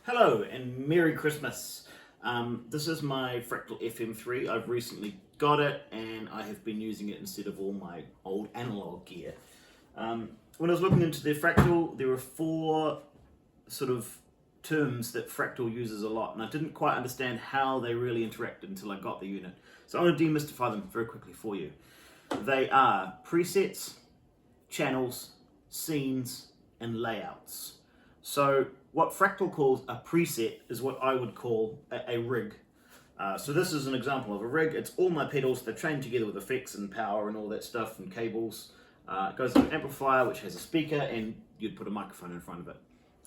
Hello and Merry Christmas. This is my Fractal FM3. I've recently got it and I have been using it instead of all my old analog gear. When I was looking into the Fractal, there were four sort of terms that Fractal uses a lot, and I didn't quite understand how they really interacted until I got the unit. So I'm going to demystify them very quickly for you. They are presets, channels, scenes, and layouts. So what Fractal calls a preset is what I would call a rig. So this is an example of a rig. It's all my pedals. They're chained together with effects and power and all that stuff and cables. It goes to an amplifier which has a speaker, and you'd put a microphone in front of it.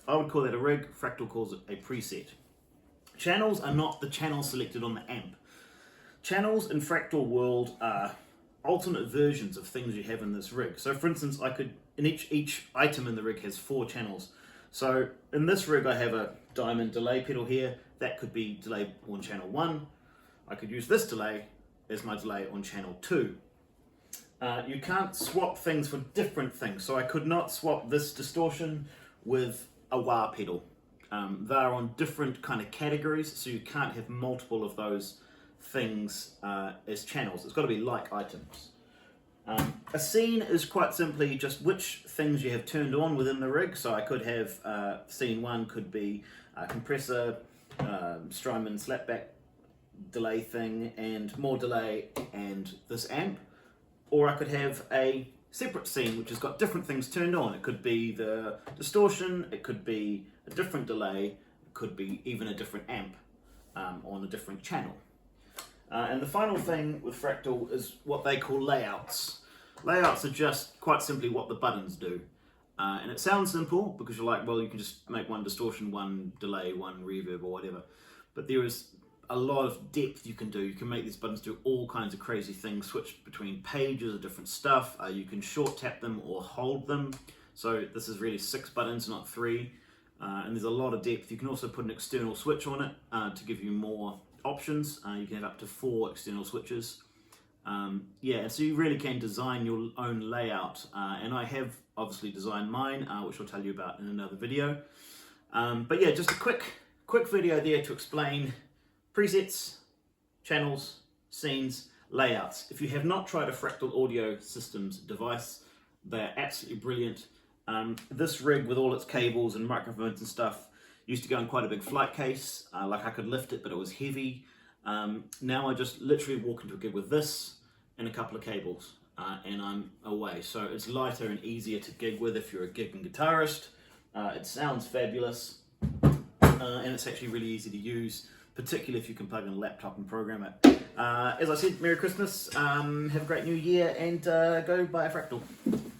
I would call that a rig. Fractal calls it a preset. Channels are not the channels selected on the amp. Channels in Fractal world are alternate versions of things you have in this rig. So for instance, I could, in each item in the rig has 4 channels. So in this rig I have a diamond delay pedal here. That could be delay on channel 1. I could use this delay as my delay on channel 2. You can't swap things for different things. So I could not swap this distortion with a wah pedal. They're on different kind of categories, so you can't have multiple of those things as channels. It's got to be like items. A scene is quite simply just which things you have turned on within the rig. So I could have scene 1 could be a compressor, Strymon slapback delay thing, and more delay, and this amp. Or I could have a separate scene which has got different things turned on. It could be the distortion, it could be a different delay, it could be even a different amp on a different channel. And the final thing with Fractal is what they call layouts. Layouts are just quite simply what the buttons do. And it sounds simple because you're like, well, you can just make one distortion, one delay, one reverb or whatever. But there is a lot of depth you can do. You can make these buttons do all kinds of crazy things, switch between pages of different stuff. You can short tap them or hold them. So this is really 6 buttons, not 3. And there's a lot of depth. You can also put an external switch on it to give you more options. You can have up to 4 external switches. Yeah, so you really can design your own layout. And I have obviously designed mine, which I'll tell you about in another video. But yeah, just a quick video there to explain presets, channels, scenes, layouts. If you have not tried a Fractal audio systems device, they're absolutely brilliant. This rig with all its cables and microphones and stuff used to go in quite a big flight case. Like I could lift it, but it was heavy. Now I just literally walk into a gig with this and a couple of cables and I'm away. So it's lighter and easier to gig with if you're a gigging guitarist. It sounds fabulous and it's actually really easy to use, particularly if you can plug in a laptop and program it. As I said, Merry Christmas, have a great New Year, and go buy a Fractal.